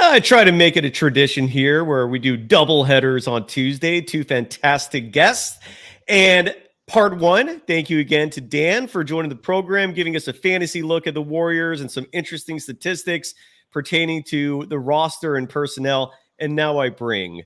I try to make it a tradition here where we do double headers on Tuesday. Two fantastic guests. And part one, thank you again to Dan for joining the program, giving us a fantasy look at the Warriors and some interesting statistics pertaining to the roster and personnel. And now I bring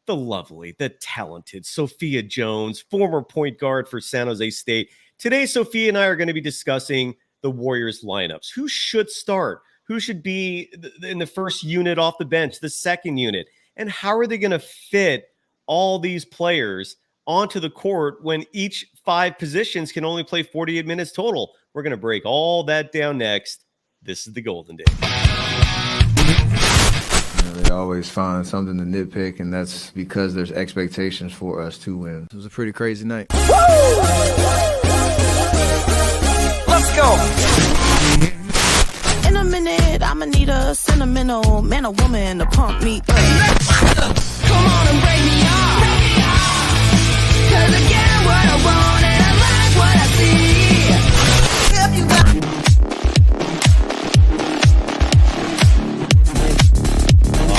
the lovely, the talented Sophia Jones, former point guard for San Jose State. Today, Sophia and I are going to be discussing the Warriors lineups. Who should start? Who should be in the first unit off the bench, the second unit? And how are they going to fit all these players onto the court when each 5 positions can only play 48 minutes total? We're going to break all that down next. This is the Golden Days. They always find something to nitpick, and that's because there's expectations for us to win. It was a pretty crazy night. Woo! Let's go! In a minute, I'ma need a sentimental man or woman to pump me up. Come on and break me off. 'Cause I get what I want and I like what I see.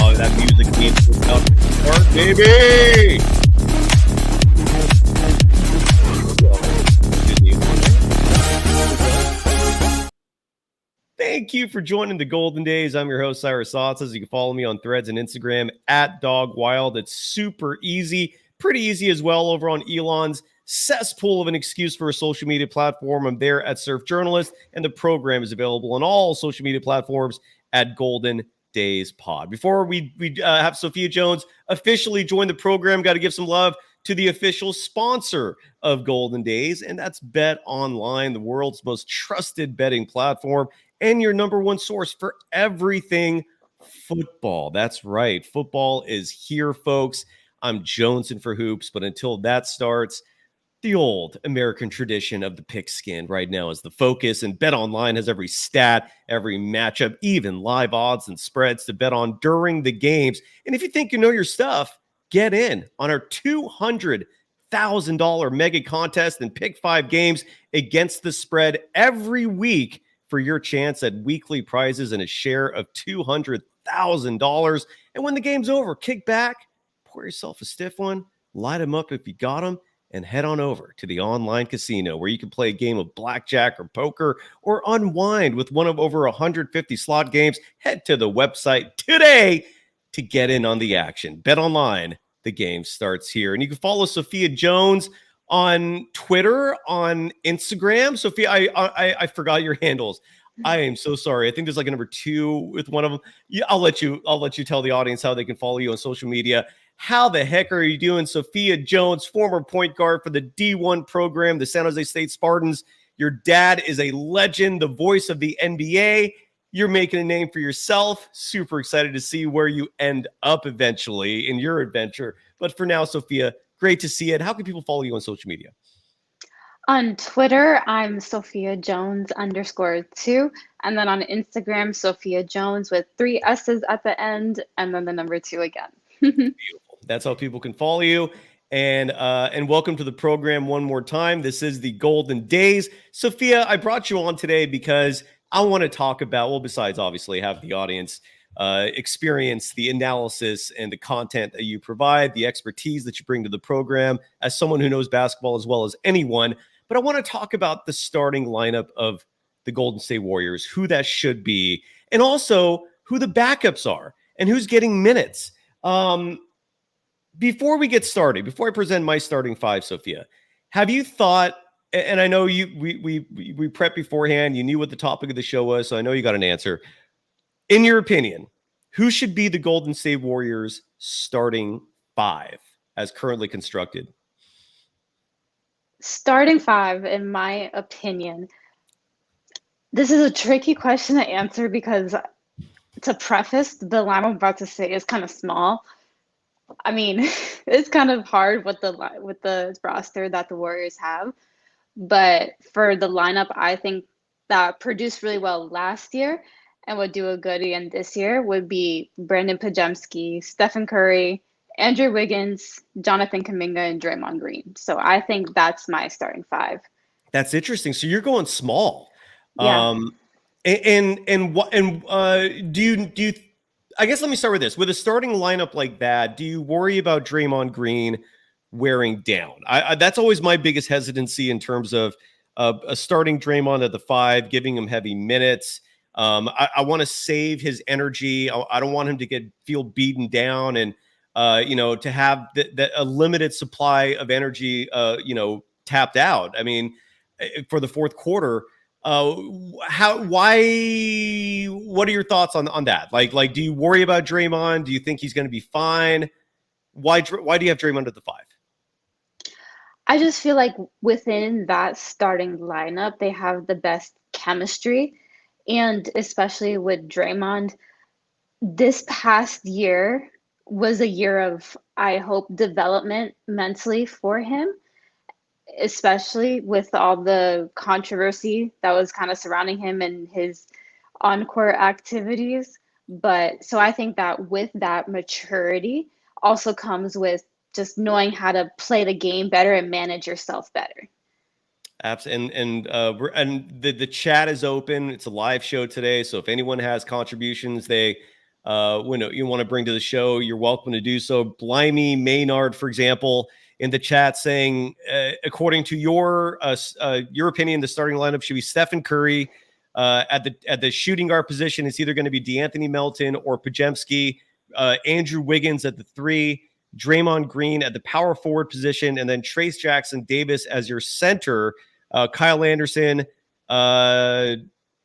Oh, that music needs to start, baby! Thank you for joining the Golden Days. I'm your host, Cyrus Saatsaz. You can follow me on Threads and Instagram at DogWild. It's super easy, pretty easy as well over on Elon's cesspool of an excuse for a social media platform. I'm there at Surf Journalist, and the program is available on all social media platforms at Golden Days Pod. Before we have Sophia Jones officially join the program, got to give some love to the official sponsor of Golden Days, and that's Bet Online, the world's most trusted betting platform and your number one source for everything football. That's right. Football is here, folks. I'm jonesing for hoops, but until that starts, the old American tradition of the pigskin right now is the focus, and Bet Online has every stat, every matchup, even live odds and spreads to bet on during the games. And if you think you know your stuff, get in on our $200,000 mega contest and pick 5 games against the spread every week for your chance at weekly prizes and a share of $200,000. And when the game's over, kick back, pour yourself a stiff one, light them up if you got them, and head on over to the online casino where you can play a game of blackjack or poker or unwind with one of over 150 slot games. Head to the website today to get in on the action. Bet Online, the game starts here. And you can follow Sophia Jones on Twitter, on Instagram. Sophia, I forgot your handles. I am so sorry. I think there's like a number 2 with one of them. Yeah, I'll let you tell the audience how they can follow you on social media. How the heck are you doing, Sophia Jones, former point guard for the D1 program, the San Jose State Spartans? Your dad is a legend, the voice of the NBA. You're making a name for yourself. Super excited to see where you end up eventually in your adventure. But for now, Sophia, great to see it. How can people follow you on social media? On Twitter, I'm Sophia Jones _2. And then on Instagram, Sophia Jones with 3 S's at the end and then the number 2 again. Beautiful. That's how people can follow you. And welcome to the program one more time. This is the Golden Days. Sophia, I brought you on today because I want to talk about, well, besides obviously have the audience experience the analysis and the content that you provide, the expertise that you bring to the program as someone who knows basketball as well as anyone. But I want to talk about the starting lineup of the Golden State Warriors, who that should be, and also who the backups are and who's getting minutes. Before we get started, before I present my starting 5, Sophia, have you thought, and I know we prepped beforehand, you knew what the topic of the show was, so I know you got an answer. In your opinion, who should be the Golden State Warriors starting 5 as currently constructed? Starting 5, in my opinion, this is a tricky question to answer because, to preface, the line I'm about to say is kind of small. I mean, it's kind of hard with the roster that the Warriors have. But for the lineup, I think that produced really well last year and would do a good again this year would be Brandin Podziemski, Stephen Curry, Andrew Wiggins, Jonathan Kuminga, and Draymond Green. So I think that's my starting 5. That's interesting. So you're going small. Yeah. Do you I guess let me start with this. With a starting lineup like that, do you worry about Draymond Green wearing down? That's always my biggest hesitancy in terms of a starting Draymond at the 5, giving him heavy minutes. I want to save his energy. I don't want him to feel beaten down and to have a limited supply of energy tapped out. I mean, for the fourth quarter. What are your thoughts on that? Like, do you worry about Draymond? Do you think he's going to be fine? Why do you have Draymond at the 5? I just feel like within that starting lineup, they have the best chemistry. And especially with Draymond, this past year was a year of, I hope, development mentally for him, especially with all the controversy that was kind of surrounding him and his on-court activities. But so I think that with that maturity also comes with just knowing how to play the game better and manage yourself better. Absolutely. And the chat is open. It's a live show today. So if anyone has contributions you want to bring to the show, you're welcome to do so. Blimey Maynard, for example, in the chat saying, according to your opinion, the starting lineup should be Stephen Curry at the shooting guard position. It's either going to be DeAnthony Melton or Podziemski, Andrew Wiggins at the 3, Draymond Green at the power forward position, and then Trayce Jackson-Davis as your center. Kyle Anderson,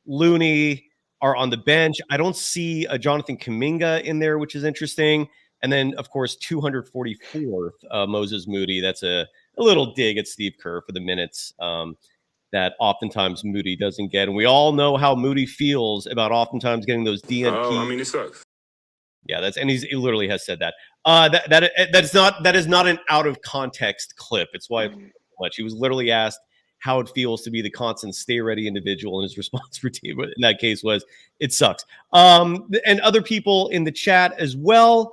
Looney are on the bench. I don't see a Jonathan Kuminga in there, which is interesting. And then, of course, 244th, Moses Moody. That's a little dig at Steve Kerr for the minutes that oftentimes Moody doesn't get. And we all know how Moody feels about oftentimes getting those DNP. It sucks. Yeah, he literally has said that. That is not an out of context clip. It's why much. He was literally asked how it feels to be the constant stay ready individual, and his response routine in that case was, it sucks. And other people in the chat as well.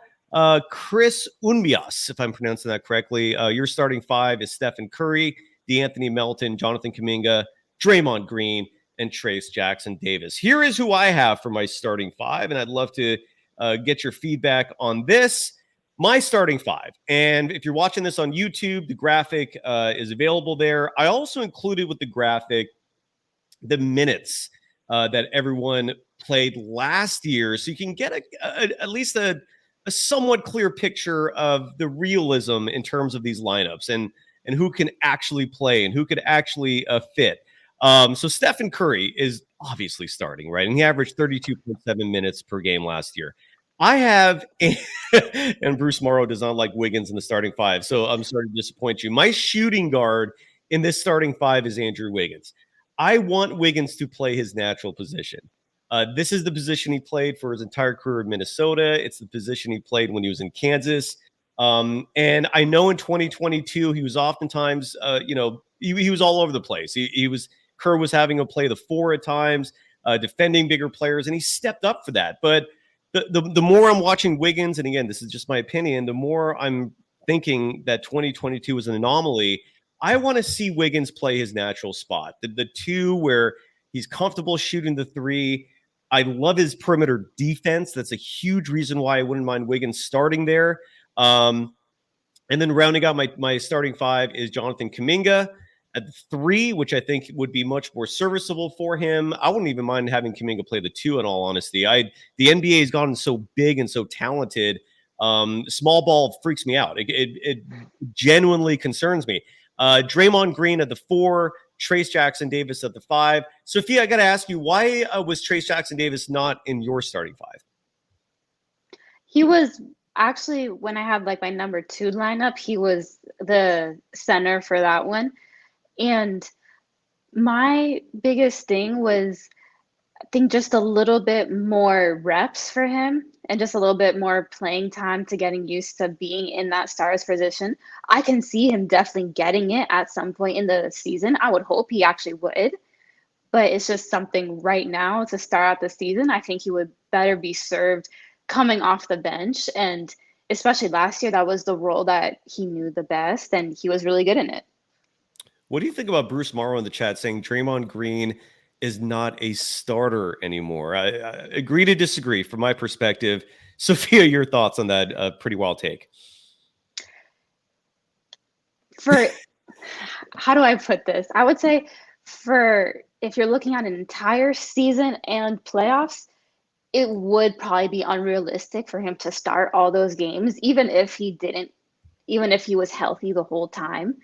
Chris Unbias, if I'm pronouncing that correctly. Your starting 5 is Stephen Curry, DeAnthony Melton, Jonathan Kuminga, Draymond Green, and Trayce Jackson-Davis. Here is who I have for my starting 5, and I'd love to get your feedback on this. My starting 5. And if you're watching this on YouTube, the graphic is available there. I also included with the graphic the minutes that everyone played last year, so you can get at least a somewhat clear picture of the realism in terms of these lineups and who can actually play and who could actually fit. So Stephen Curry is obviously starting, right? And he averaged 32.7 minutes per game last year. I have, and Bruce Morrow does not like Wiggins in the starting 5, so I'm sorry to disappoint you. My shooting guard in this starting 5 is Andrew Wiggins. I want Wiggins to play his natural position. This is the position he played for his entire career in Minnesota. It's the position he played when he was in Kansas. And I know in 2022, he was oftentimes, he was all over the place. Kerr was having him play the 4 at times, defending bigger players, and he stepped up for that. But the more I'm watching Wiggins, and again, this is just my opinion, the more I'm thinking that 2022 is an anomaly. I want to see Wiggins play his natural spot. The 2 where he's comfortable shooting the 3. I love his perimeter defense. That's a huge reason why I wouldn't mind Wiggins starting there. And then rounding out my starting 5 is Jonathan Kuminga at the 3, which I think would be much more serviceable for him. I wouldn't even mind having Kuminga play the 2, in all honesty. The NBA has gotten so big and so talented. Small ball freaks me out. It genuinely concerns me. Draymond Green at the 4, Trayce Jackson-Davis at the 5. Sophia, I got to ask you, why was Trayce Jackson-Davis not in your starting 5? He was actually, when I had like my number 2 lineup, he was the center for that one. And my biggest thing was, I think, just a little bit more reps for him and just a little bit more playing time to getting used to being in that starter's position. I can see him definitely getting it at some point in the season. I would hope he actually would. But it's just something right now to start out the season. I think he would better be served coming off the bench. And especially last year, that was the role that he knew the best, and he was really good in it. What do you think about Bruce Morrow in the chat saying Draymond Green is not a starter anymore? I agree to disagree from my perspective. Sophia, your thoughts on that pretty wild take? For how do I put this? I would say if you're looking at an entire season and playoffs, it would probably be unrealistic for him to start all those games, even if he was healthy the whole time.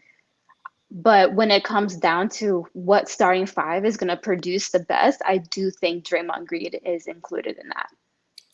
But when it comes down to what starting five is going to produce the best, I do think Draymond Green is included in that.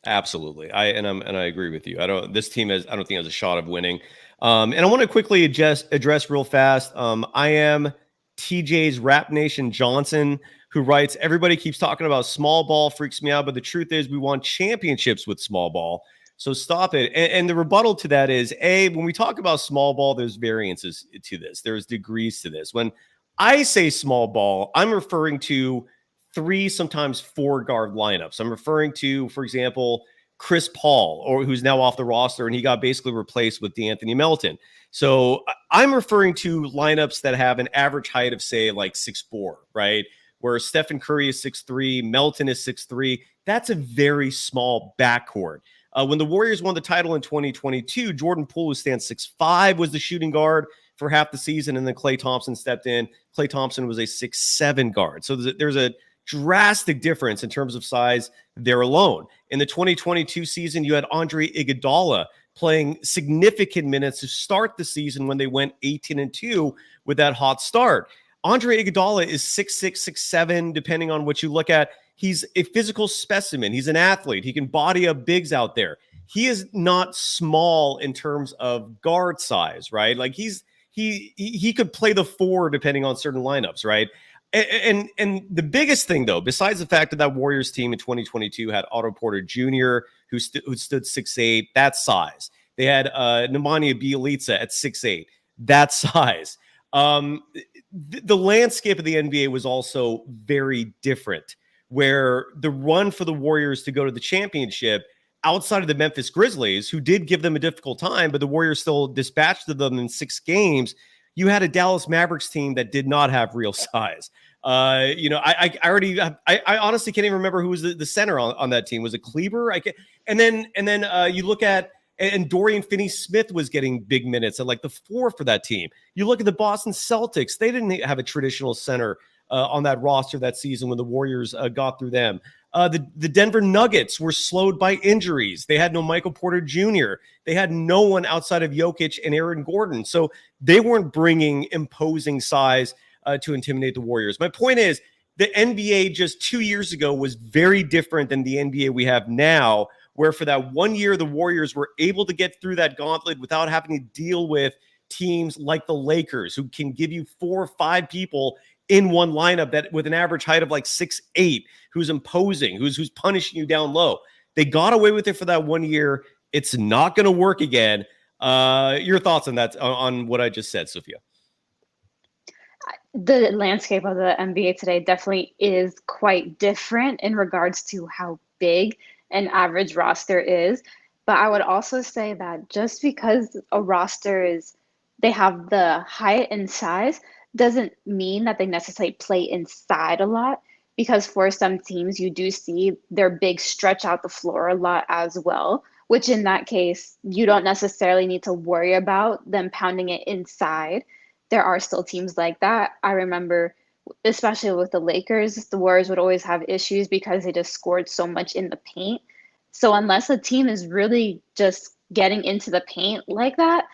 Absolutely. I agree with you. I don't think has a shot of winning. And I want to quickly address real fast. I am TJ's Rap Nation Johnson, who writes, everybody keeps talking about small ball, freaks me out, but the truth is we won championships with small ball. So stop it. And the rebuttal to that is, when we talk about small ball, there's variances to this. There's degrees to this. When I say small ball, I'm referring to 3, sometimes 4 guard lineups. I'm referring to, for example, Chris Paul, who's now off the roster, and he got basically replaced with DeAnthony Melton. So I'm referring to lineups that have an average height of, say, like 6'4", right? Where Stephen Curry is 6'3", Melton is 6'3". That's a very small backcourt. When the Warriors won the title in 2022, Jordan Poole, who stands 6'5", was the shooting guard for half the season, and then Klay Thompson stepped in. Klay Thompson was a 6'7" guard. So there's a drastic difference in terms of size there alone. In the 2022 season, you had Andre Iguodala playing significant minutes to start the season when they went 18-2 with that hot start. Andre Iguodala is 6'6", 6'7", depending on what you look at. He's a physical specimen. He's an athlete. He can body up bigs out there. He is not small in terms of guard size, right? Like he could play the 4 depending on certain lineups, right? And the biggest thing, though, besides the fact that Warriors team in 2022 had Otto Porter Jr., who stood 6'8", that size. They had Nemanja Bjelica at 6'8", that size. The landscape of the NBA was also very different, where the run for the Warriors to go to the championship outside of the Memphis Grizzlies, who did give them a difficult time, but the Warriors still dispatched them in 6 games. You had a Dallas Mavericks team that did not have real size. I honestly can't even remember who was the center on that team. Was it Kleber? And then you look at, and Dorian Finney-Smith was getting big minutes at like the 4 for that team. You look at the Boston Celtics; they didn't have a traditional center on that roster that season when the Warriors got through them. The Denver Nuggets were slowed by injuries. They had no Michael Porter Jr. They had no one outside of Jokic and Aaron Gordon. So they weren't bringing imposing size to intimidate the Warriors. My point is, the NBA just 2 years ago was very different than the NBA we have now, where for that 1 year, the Warriors were able to get through that gauntlet without having to deal with teams like the Lakers, who can give you 4 or 5 people in one lineup that with an average height of like 6'8", who's imposing, who's punishing you down low. They got away with it for that 1 year. It's not going to work again. Your thoughts on that, on what I just said, Sophia? The landscape of the NBA today definitely is quite different in regards to how big an average roster is. But I would also say that just because a roster they have the height and size doesn't mean that they necessarily play inside a lot, because for some teams, you do see their big stretch out the floor a lot as well, which in that case, you don't necessarily need to worry about them pounding it inside. There are still teams like that. I remember, especially with the Lakers, the Warriors would always have issues because they just scored so much in the paint. So unless a team is really just getting into the paint like that,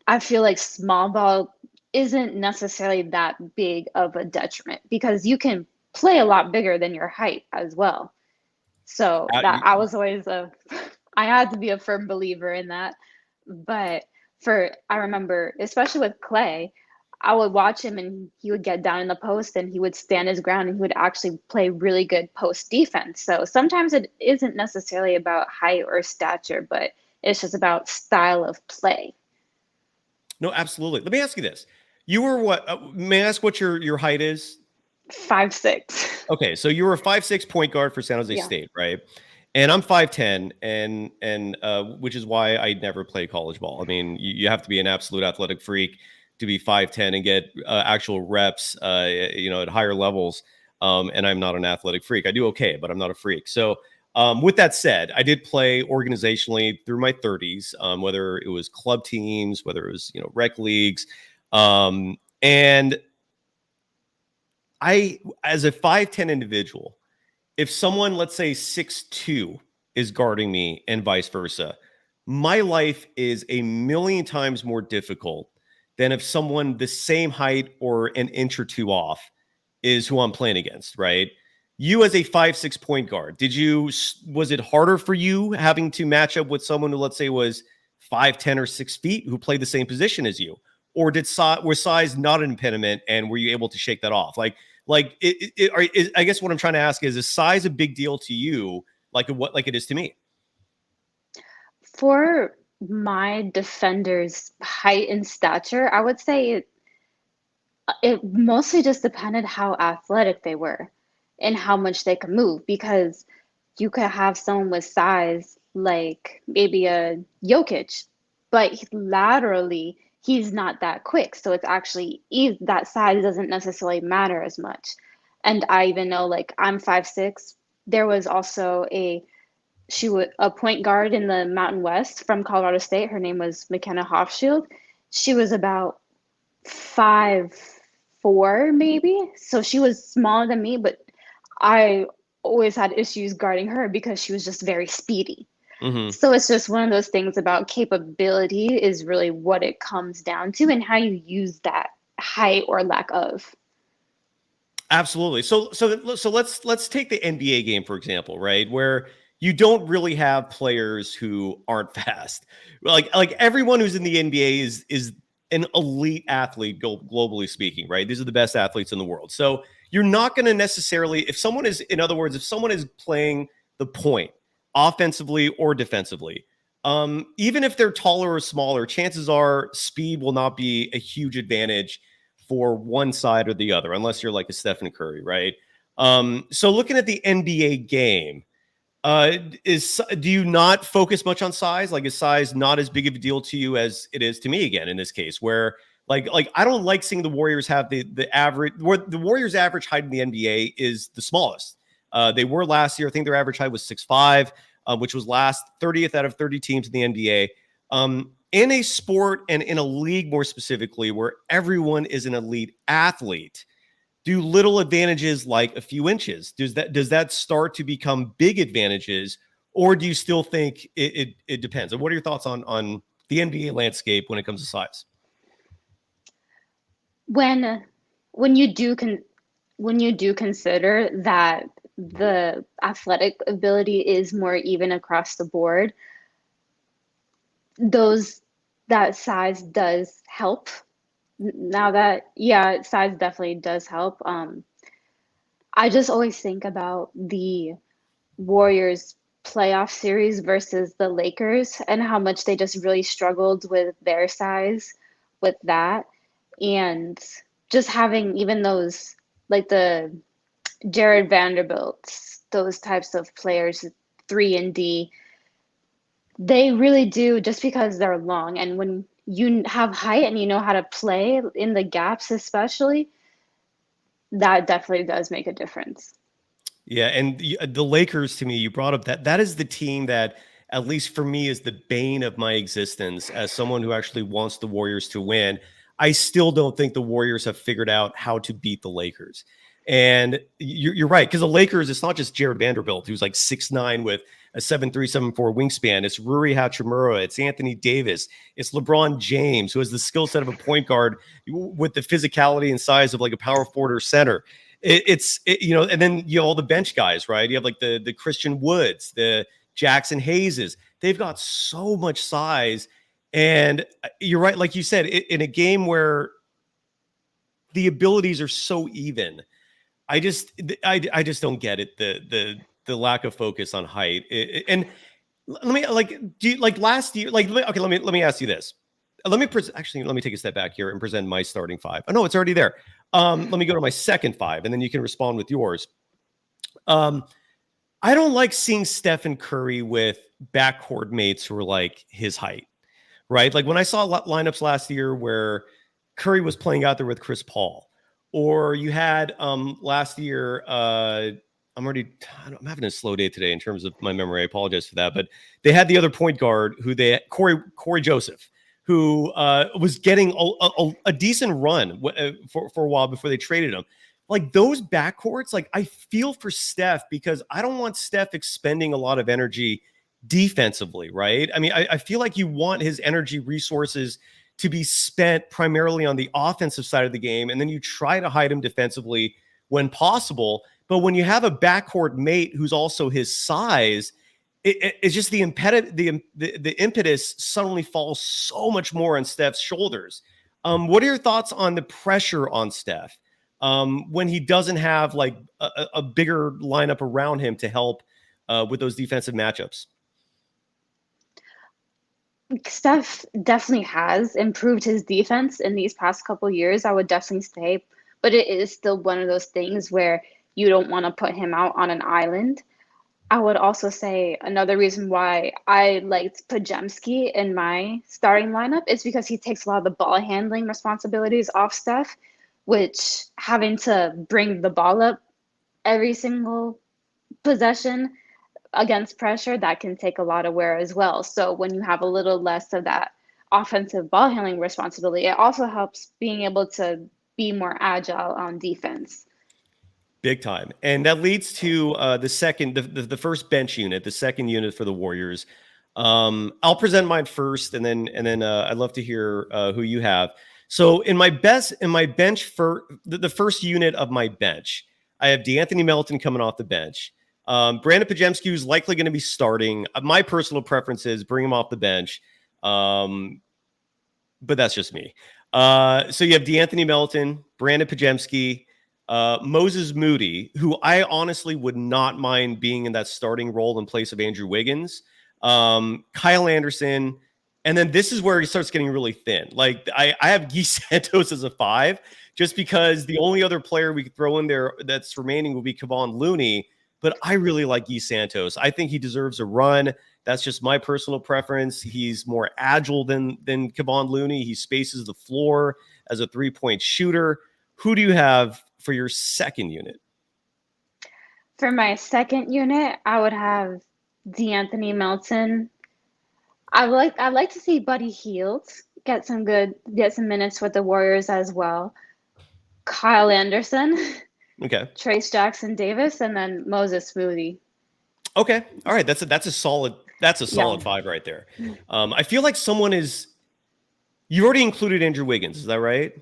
I feel like small ball isn't necessarily that big of a detriment, because you can play a lot bigger than your height as well. So I was always I had to be a firm believer in that. But I remember, especially with Klay, I would watch him and he would get down in the post and he would stand his ground and he would actually play really good post defense. So sometimes it isn't necessarily about height or stature, but it's just about style of play. No, absolutely. Let me ask you this. You were what? May I ask what your height is? 5'6". Okay, so you were a 5'6" point guard for San Jose State, right? And I'm 5'10", and which is why I never play college ball. I mean, you have to be an absolute athletic freak to be 5'10" and get actual reps, at higher levels. And I'm not an athletic freak. I do okay, but I'm not a freak. So With that said, I did play organizationally through my 30s, whether it was club teams, whether it was, rec leagues. And I, as a 5'10" individual, if someone, let's say 6'2", is guarding me and vice versa, my life is a million times more difficult than if someone the same height or an inch or two off is who I'm playing against, right? You as a 5'6" point guard, was it harder for you having to match up with someone who, let's say, was 5'10" or 6 feet who played the same position as you? Or was size not an impediment and were you able to shake that off? I guess what I'm trying to ask is size a big deal to you like it is to me? For my defenders' height and stature, I would say it mostly just depended how athletic they were and how much they could move, because you could have someone with size like maybe a Jokic, but laterally he's not that quick. So it's actually that size doesn't necessarily matter as much. And I even know, like, I'm 5'6". There was also a point guard in the Mountain West from Colorado State. Her name was McKenna Hofschild. She was about 5'4" maybe. So she was smaller than me, but I always had issues guarding her because she was just very speedy. Mm-hmm. So it's just one of those things about capability is really what it comes down to and how you use that height or lack of. Absolutely. So let's take the NBA game, for example, right? Where you don't really have players who aren't fast. Like everyone who's in the NBA is an elite athlete, globally speaking, right? These are the best athletes in the world. So you're not going to necessarily, if someone is playing the point offensively or defensively, even if they're taller or smaller, chances are speed will not be a huge advantage for one side or the other, unless you're like a Stephen Curry, right? So looking at the NBA game, do you not focus much on size? Like, is size not as big of a deal to you as it is to me again in this case, where like I don't like seeing the Warriors have the average, where the Warriors' average height in the NBA is the smallest. They were last year. I think their average height was 6'5", which was last 30th out of 30 teams in the NBA. In a sport and in a league more specifically, where everyone is an elite athlete, do little advantages like a few inches, does that start to become big advantages, or do you still think it depends? And what are your thoughts on the NBA landscape when it comes to size? When you do consider that the athletic ability is more even across the board, that size does help. Now that, yeah, size definitely does help. I just always think about the Warriors playoff series versus the Lakers and how much they just really struggled with their size with that. And just having even those, like the Jared Vanderbilts, those types of players, 3 and D, they really do, just because they're long. And when you have height and you know how to play in the gaps especially, that definitely does make a difference. Yeah, and the Lakers, to me, you brought up that is the team that, at least for me, is the bane of my existence as someone who actually wants the Warriors to win. I still don't think the Warriors have figured out how to beat the Lakers. And you're right, because the Lakers, it's not just Jared Vanderbilt, who's like 6'9" with a 7'3", 7'4" wingspan. It's Rui Hachimura. It's Anthony Davis. It's LeBron James, who has the skill set of a point guard with the physicality and size of like a power forward or center. And then all the bench guys, right? You have like the Christian Woods, the Jackson Hayeses. They've got so much size. And you're right, like you said, in a game where the abilities are so even, I just don't get it. The lack of focus on height. And let me last year, okay, let me ask you this. Let me take a step back here and present my starting five. Oh no, it's already there. Let me go to my second five, and then you can respond with yours. I don't like seeing Stephen Curry with backcourt mates who are like his height, right? Like when I saw lineups last year where Curry was playing out there with Chris Paul, or you had last year, I'm having a slow day today in terms of my memory. I apologize for that. But they had the other point guard Corey Joseph, who was getting a decent run for a while before they traded him. Like those backcourts, like I feel for Steph because I don't want Steph expending a lot of energy defensively, right? I mean, I feel like you want his energy resources to be spent primarily on the offensive side of the game, and then you try to hide him defensively when possible. But when you have a backcourt mate who's also his size, it's just the impetus suddenly falls so much more on Steph's shoulders. What are your thoughts on the pressure on Steph when he doesn't have like a bigger lineup around him to help with those defensive matchups? Steph definitely has improved his defense in these past couple years, I would definitely say, but it is still one of those things where you don't want to put him out on an island. I would also say another reason why I liked Podziemski in my starting lineup is because he takes a lot of the ball handling responsibilities off Steph, which having to bring the ball up every single possession against pressure, that can take a lot of wear as well. So when you have a little less of that offensive ball handling responsibility, it also helps being able to be more agile on defense. Big time. And that leads to the first bench unit, the second unit for the Warriors. I'll present mine first, and then I'd love to hear who you have. So in my bench for the first unit of my bench, I have DeAnthony Melton coming off the bench. Brandin Podziemski is likely going to be starting. My personal preference is bring him off the bench. But that's just me. So you have DeAnthony Melton, Brandin Podziemski, Moses Moody, who I honestly would not mind being in that starting role in place of Andrew Wiggins, Kyle Anderson, and then this is where he starts getting really thin. Like I have Guy Santos as a 5, just because the only other player we could throw in there that's remaining will be Kevon Looney. But I really like Guy Santos. I think he deserves a run. That's just my personal preference. He's more agile than Kevon Looney. He spaces the floor as a 3-point shooter. Who do you have for your second unit? For my second unit, I would have DeAnthony Melton. I'd like to see Buddy Hield get some minutes with the Warriors as well. Kyle Anderson. Okay. Trace Jackson Davis, and then Moses Moody. Okay. All right. That's a solid 5 right there. I feel like you already included Andrew Wiggins. Is that right?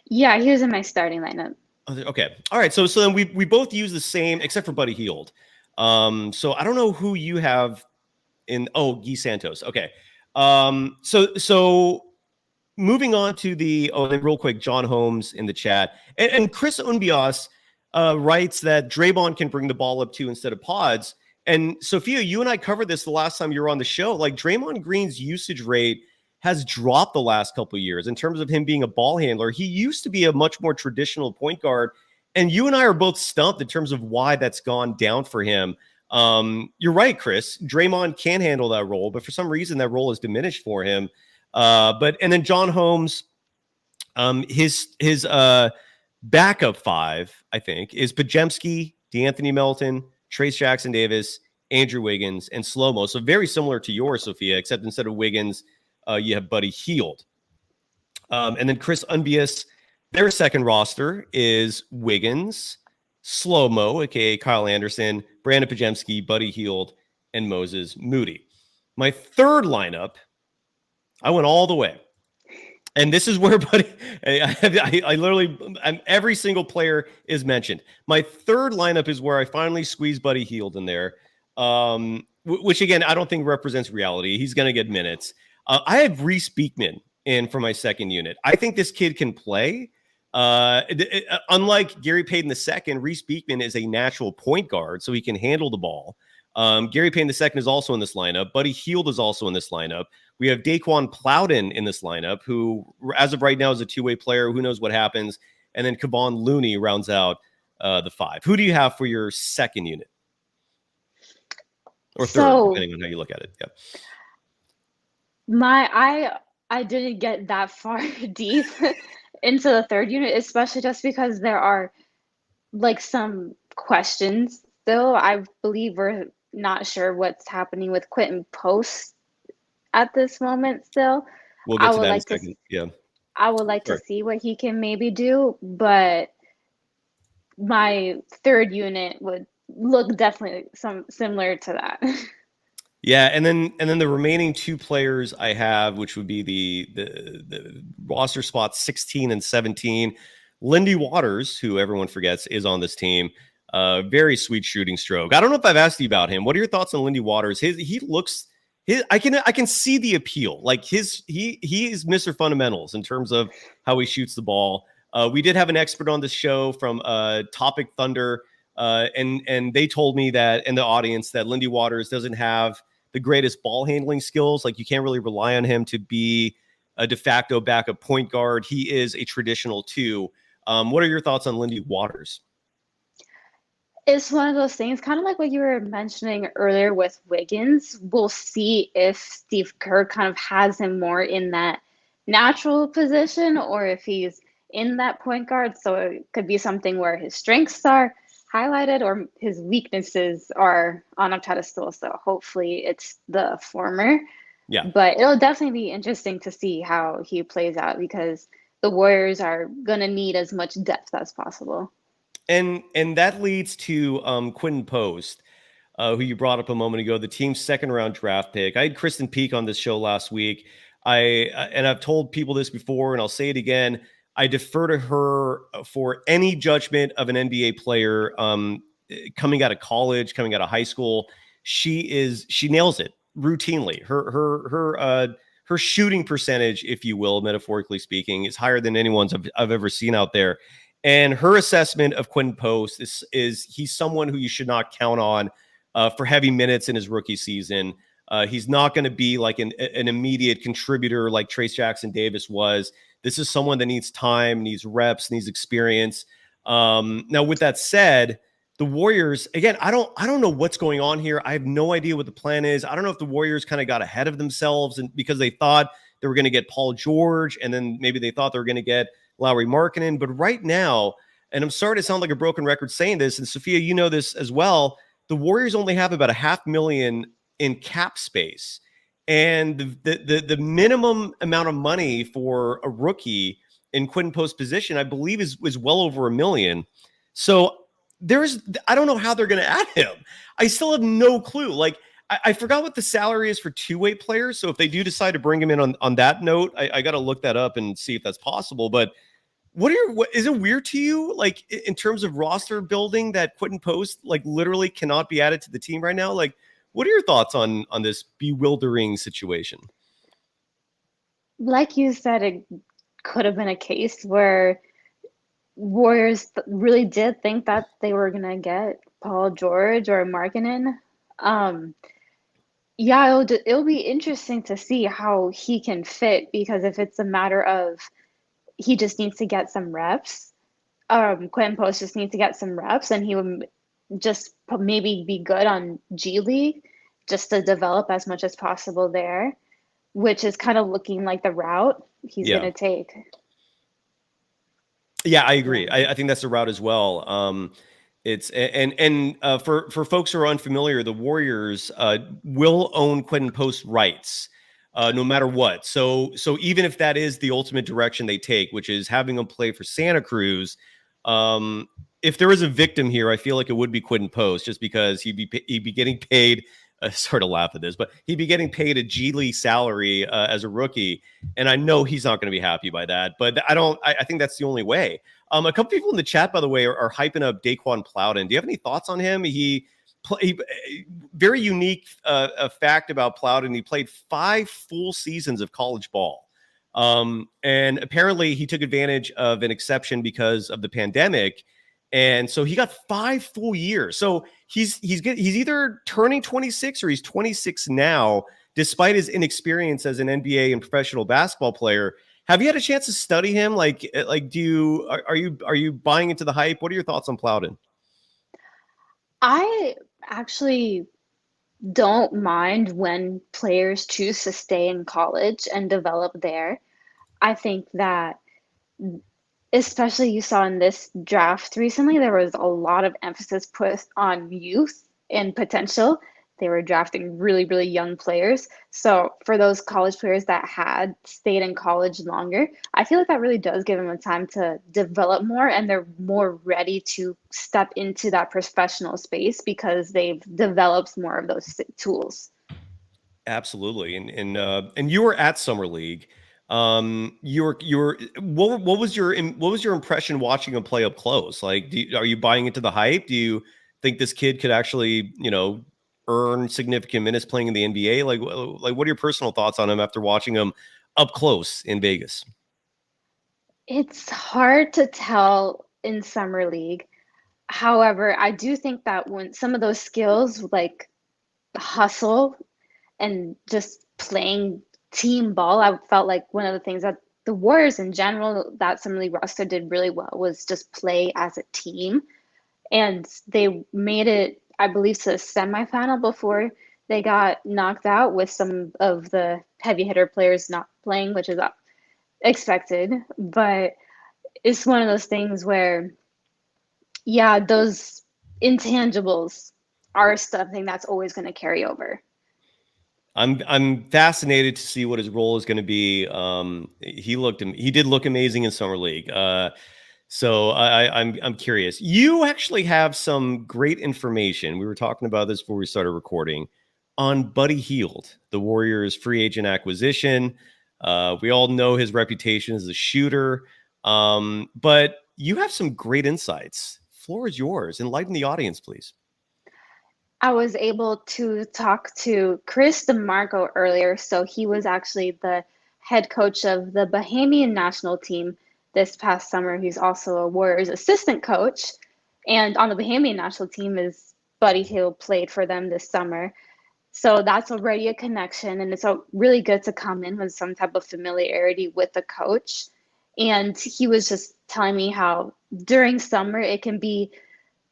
Yeah, he was in my starting lineup. Okay. All right. So then we both use the same, except for Buddy Hield. So I don't know who you have Guy Santos. Okay. So moving on to then real quick, John Holmes in the chat and Chris Unbias writes that Draymond can bring the ball up too instead of Pods. And Sophia, you and I covered this the last time you were on the show. Like Draymond Green's usage rate has dropped the last couple of years in terms of him being a ball handler. He used to be a much more traditional point guard. And you and I are both stumped in terms of why that's gone down for him. You're right, Chris. Draymond can handle that role, but for some reason that role is diminished for him. And then John Holmes, his backup 5, I think, is Podziemski, DeAnthony Melton, Trace Jackson Davis, Andrew Wiggins, and Slow-Mo. So very similar to yours, Sophia, except instead of Wiggins, you have Buddy Hield. And then Chris Unbias, their second roster is Wiggins, Slow-Mo, a.k.a. Kyle Anderson, Brandin Podziemski, Buddy Hield, and Moses Moody. My third lineup, I went all the way. And this is where, I literally, every single player is mentioned. My third lineup is where I finally squeezed Buddy Hield in there, which again, I don't think represents reality. He's going to get minutes. I have Reese Beekman in for my second unit. I think this kid can play. Unlike Gary Payton II, Reese Beekman is a natural point guard, so he can handle the ball. Gary Payton II is also in this lineup. Buddy Hield is also in this lineup. We have Daquan Plowden in this lineup, who, as of right now, is a two-way player. Who knows what happens? And then Kevon Looney rounds out the 5. Who do you have for your second unit? Or third, depending on how you look at it. Yeah. I didn't get that far deep into the third unit, especially just because there are like some questions still, I believe we're not sure what's happening with Quentin Post at this moment still. We'll I get to would that in a like to second. Yeah. I would like to Sorry. see what he can maybe do, but my third unit would look definitely some similar to that. Yeah, and then the remaining two players I have, which would be the roster spots 16 and 17. Lindy Waters, who everyone forgets is on this team. Very sweet shooting stroke. I don't know if I've asked you about him. What are your thoughts on Lindy Waters? He looks I can see the appeal. Like he is Mr. Fundamentals in terms of how he shoots the ball. We did have an expert on the show from Topic Thunder, and they told me that in the audience that Lindy Waters doesn't have the greatest ball handling skills. Like you can't really rely on him to be a de facto backup point guard. He is a traditional two. What are your thoughts on Lindy Waters? It's one of those things, kind of like what you were mentioning earlier with Wiggins. We'll see if Steve Kerr kind of has him more in that natural position or if he's in that point guard. So it could be something where his strengths are highlighted or his weaknesses are on a pedestal. So hopefully it's the former. Yeah. But it'll definitely be interesting to see how he plays out because the Warriors are going to need as much depth as possible. And that leads to Quentin Post, who you brought up a moment ago, the team's second round draft pick. I had Kristen Peak on this show last week. And I've told people this before, and I'll say it again. I defer to her for any judgment of an NBA player coming out of college, coming out of high school. She nails it routinely. Her shooting percentage, if you will, metaphorically speaking, is higher than anyone's I've ever seen out there. And her assessment of Quentin Post is he's someone who you should not count on for heavy minutes in his rookie season. He's not going to be like an immediate contributor like Trace Jackson Davis was. This is someone that needs time, needs reps, needs experience. Now, with that said, the Warriors, again, I don't know what's going on here. I have no idea what the plan is. I don't know if the Warriors kind of got ahead of themselves and because they thought they were going to get Paul George, and then maybe they thought they were going to get Lauri Markkanen. But right now, and I'm sorry to sound like a broken record saying this, and Sophia, you know this as well, the Warriors only have about $500,000 in cap space. And the minimum amount of money for a rookie in Quentin Post's position, I believe, was well over $1 million. So I don't know how they're going to add him. I still have no clue. Like, I forgot what the salary is for two-way players. So if they do decide to bring him in on that note, I got to look that up and see if that's possible. But what is it weird to you, like in terms of roster building, that Quentin Post like literally cannot be added to the team right now? Like, what are your thoughts on this bewildering situation? Like you said, it could have been a case where Warriors really did think that they were going to get Paul George or Markkanen. Yeah, it'll be interesting to see how he can fit because if it's a matter of he just needs to get some reps, Quentin Post just needs to get some reps, and he would just maybe be good on G League just to develop as much as possible there, which is kind of looking like the route he's going to take. Yeah, I agree. I think that's the route as well. It's for folks who are unfamiliar, the Warriors will own Quentin Post rights no matter what. So even if that is the ultimate direction they take, which is having him play for Santa Cruz, if there is a victim here, I feel like it would be Quentin Post, just because he'd be getting paid. Sort of laugh at this, but he'd be getting paid a G League salary as a rookie, and I know he's not going to be happy by that. But I think that's the only way. A couple people in the chat, by the way, are hyping up Daquan Plowden. Do you have any thoughts on him? He very unique fact about Plowden. He played 5 full seasons of college ball, and apparently he took advantage of an exception because of the pandemic. And so he got 5 full years. So he's either turning 26 or he's 26 now, despite his inexperience as an NBA and professional basketball player. Have you had a chance to study him? Are you buying into the hype? What are your thoughts on Plowden? I actually don't mind when players choose to stay in college and develop there. I think that especially you saw in this draft recently, there was a lot of emphasis put on youth and potential. They were drafting really, really young players. So for those college players that had stayed in college longer, I feel like that really does give them a time to develop more, and they're more ready to step into that professional space because they've developed more of those tools. Absolutely. And you were at Summer League. What was your impression watching him play up close? Like, are you buying into the hype? Do you think this kid could actually, earn significant minutes playing in the NBA? Like what are your personal thoughts on him after watching him up close in Vegas? It's hard to tell in Summer League. However, I do think that when some of those skills like hustle and just playing team ball, I felt like one of the things that the Warriors in general, that Summer League roster did really well, was just play as a team. And they made it, I believe, to the semifinal before they got knocked out, with some of the heavy hitter players not playing, which is expected. But it's one of those things where, yeah, those intangibles are something that's always going to carry over. I'm fascinated to see what his role is going to be. He did look amazing in Summer League. So I'm curious. You actually have some great information. We were talking about this before we started recording on Buddy Hield, the Warriors free agent acquisition. We all know his reputation as a shooter, but you have some great insights. Floor is yours. Enlighten the audience, please. I was able to talk to Chris DeMarco earlier. So he was actually the head coach of the Bahamian national team this past summer. He's also a Warriors assistant coach. And on the Bahamian national team is Buddy Hield, played for them this summer. So that's already a connection. And it's really good to come in with some type of familiarity with the coach. And he was just telling me how during summer it can be,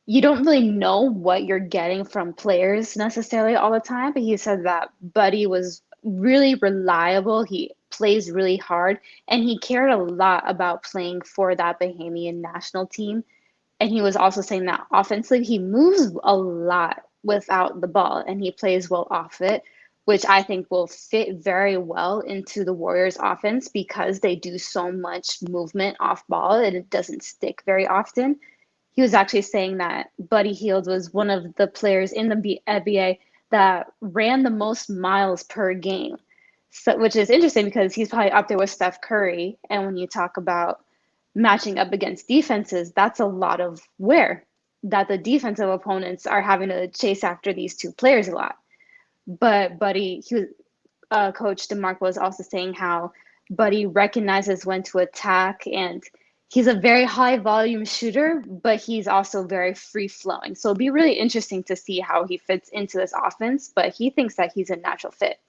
you don't really know what you're getting from players necessarily all the time, but he said that Buddy was really reliable. He plays really hard, and he cared a lot about playing for that Bahamian national team. And he was also saying that offensively, he moves a lot without the ball, and he plays well off it, which I think will fit very well into the Warriors offense because they do so much movement off ball and it doesn't stick very often. He was actually saying that Buddy Hield was one of the players in the NBA that ran the most miles per game, so, which is interesting because he's probably up there with Steph Curry. And when you talk about matching up against defenses, that's a lot of wear that the defensive opponents are having to chase after these two players a lot. But Buddy, Coach DeMarco was also saying how Buddy recognizes when to attack, and he's a very high volume shooter, but he's also very free flowing. So it'll be really interesting to see how he fits into this offense, but he thinks that he's a natural fit.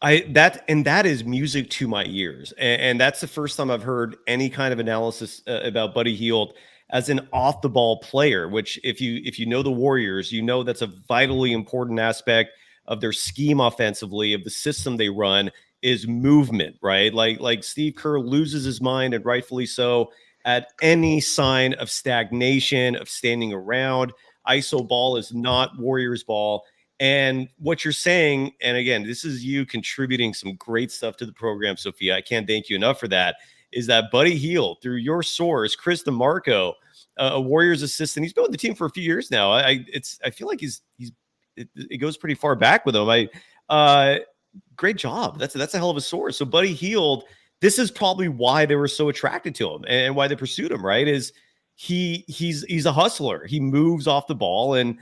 That is music to my ears. And that's the first time I've heard any kind of analysis about Buddy Hield as an off the ball player, which if you know the Warriors, you know that's a vitally important aspect of their scheme offensively, of the system they run, is movement, right? Like Steve Kerr loses his mind, and rightfully so, at any sign of stagnation, of standing around. ISO ball is not Warriors ball. And what you're saying, and again, this is you contributing some great stuff to the program, Sophia, I can't thank you enough for that, is that Buddy Hield, through your source, Chris DeMarco, a Warriors assistant, he's been with the team for a few years now. I feel like it goes pretty far back with him. Great job. That's a hell of a source. So Buddy Hield, this is probably why they were so attracted to him and why they pursued him, right? Is he's a hustler. He moves off the ball, and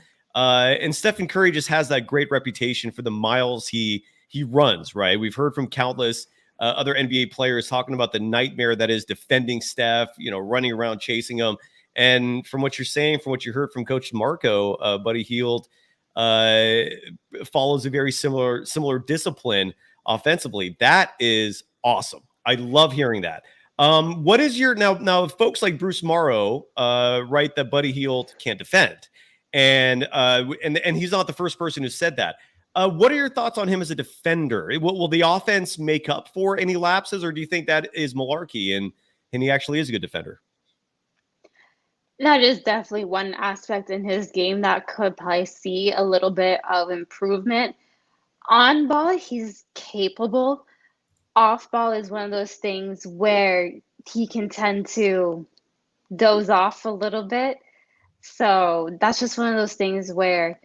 Stephen Curry just has that great reputation for the miles he runs, right? We've heard from countless other NBA players talking about the nightmare that is defending Steph, running around chasing him. And from what you're saying, from what you heard from Coach Marco, Buddy Hield follows a very similar discipline offensively. That is awesome. I love hearing that. What is your now? Folks like Bruce Morrow write that Buddy Hield can't defend, and he's not the first person who said that. What are your thoughts on him as a defender? Will the offense make up for any lapses, or do you think that is malarkey? and he actually is a good defender. That is definitely one aspect in his game that could probably see a little bit of improvement. On ball, he's capable. Off ball is one of those things where he can tend to doze off a little bit. So that's just one of those things where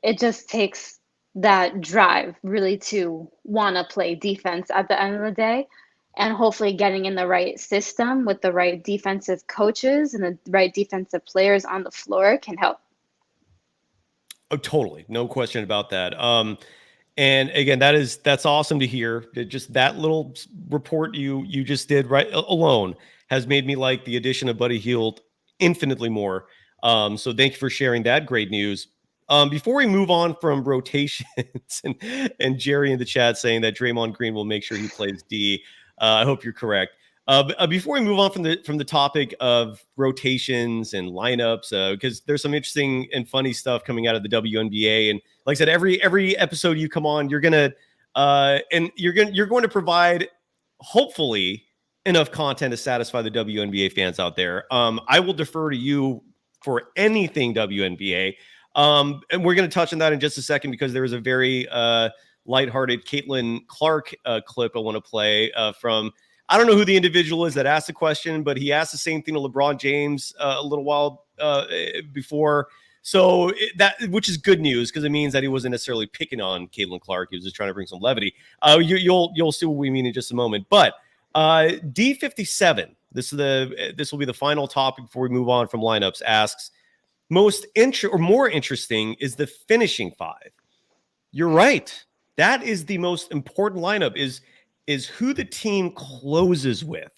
it just takes that drive really to want to play defense at the end of the day. And hopefully getting in the right system with the right defensive coaches and the right defensive players on the floor can help. Oh, totally. No question about that. And again, that's awesome to hear. Just that little report you just did right alone has made me like the addition of Buddy Hield infinitely more. So thank you for sharing that great news. Before we move on from rotations and Jerry in the chat saying that Draymond Green will make sure he plays D. I hope you're correct. Before we move on from the topic of rotations and lineups, because there's some interesting and funny stuff coming out of the WNBA, and like I said, every episode you come on, you're going to provide hopefully enough content to satisfy the WNBA fans out there. I will defer to you for anything WNBA, and we're going to touch on that in just a second because there is a very lighthearted Caitlin Clark clip I want to play from. I don't know who the individual is that asked the question, but he asked the same thing to LeBron James a little while before. So which is good news because it means that he wasn't necessarily picking on Caitlin Clark. He was just trying to bring some levity. You'll see what we mean in just a moment. But D57, this will be the final topic before we move on from lineups. Asks more interesting is the finishing five. You're right. That is the most important lineup. Is who the team closes with.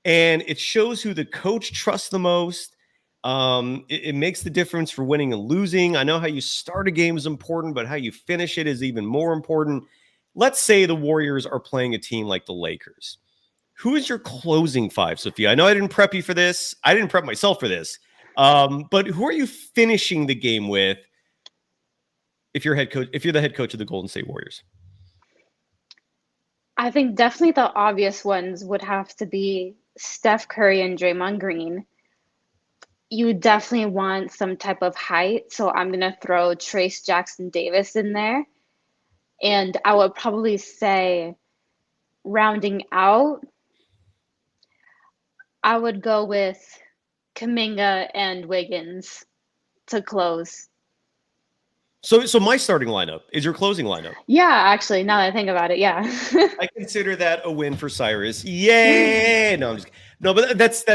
And it shows who the coach trusts the most. It makes the difference for winning and losing. I know how you start a game is important, but how you finish it is even more important. Let's say the Warriors are playing a team like the Lakers. Who is your closing five, Sophia? I know I didn't prep you for this. I didn't prep myself for this. But who are you finishing the game with if you're the head coach of the Golden State Warriors? I think definitely the obvious ones would have to be Steph Curry and Draymond Green. You definitely want some type of height, so I'm going to throw Trace Jackson Davis in there. And I would probably say, rounding out, I would go with Kuminga and Wiggins to close. So my starting lineup is your closing lineup. Yeah, actually, now that I think about it, yeah. I consider that a win for Cyrus. Yay! No, I'm just no, but that's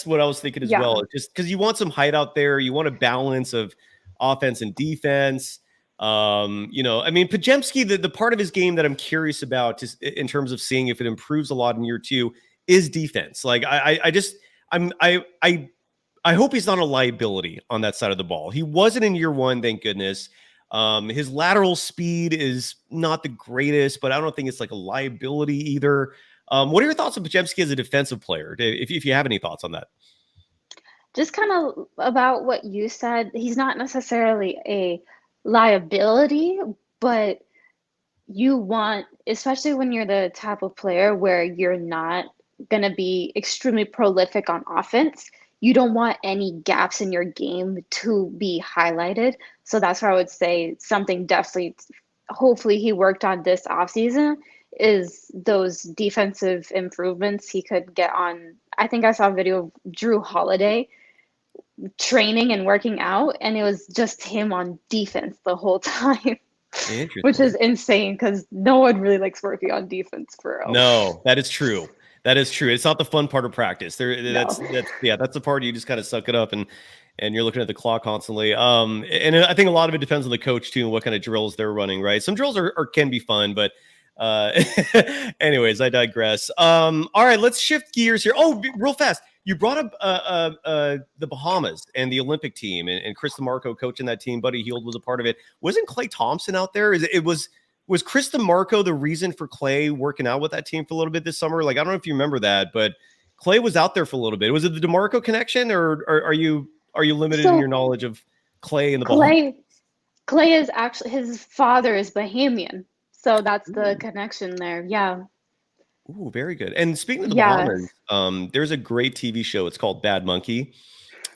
what I was thinking as well. Just because you want some height out there, you want a balance of offense and defense. I mean, Podziemski, the part of his game that I'm curious about, just in terms of seeing if it improves a lot in year two, is defense. Like I hope he's not a liability on that side of the ball. He wasn't in year one, thank goodness. His lateral speed is not the greatest, but I don't think it's like a liability either. What are your thoughts on Podziemski as a defensive player, if you have any thoughts on that? Just kind of about what you said. He's not necessarily a liability, but you want, especially when you're the type of player where you're not going to be extremely prolific on offense, you don't want any gaps in your game to be highlighted. So that's where I would say something definitely, hopefully he worked on this offseason, is those defensive improvements he could get on. I think I saw a video of Drew Holiday training and working out, and it was just him on defense the whole time, which is insane because no one really likes working on defense for real. No, that is true. That is true. It's not the fun part of practice. That's the part you just kind of suck it up and you're looking at the clock constantly. And I think a lot of it depends on the coach too and what kind of drills they're running, right? Some drills can be fun, but anyways, I digress. All right, let's shift gears here. Oh, real fast. You brought up the Bahamas and the Olympic team and Chris DeMarco coaching that team. Buddy Hield was a part of it. Wasn't Klay Thompson out there? Was Chris DeMarco the reason for Klay working out with that team for a little bit this summer? Like, I don't know if you remember that, but Klay was out there for a little bit. Was it the DeMarco connection, or are you limited in your knowledge of Klay and the Bahamas? Klay is actually, his father is Bahamian, so that's the connection there. Yeah. Ooh, very good. And speaking of the Yes. Bahamas, there's a great TV show. It's called Bad Monkey.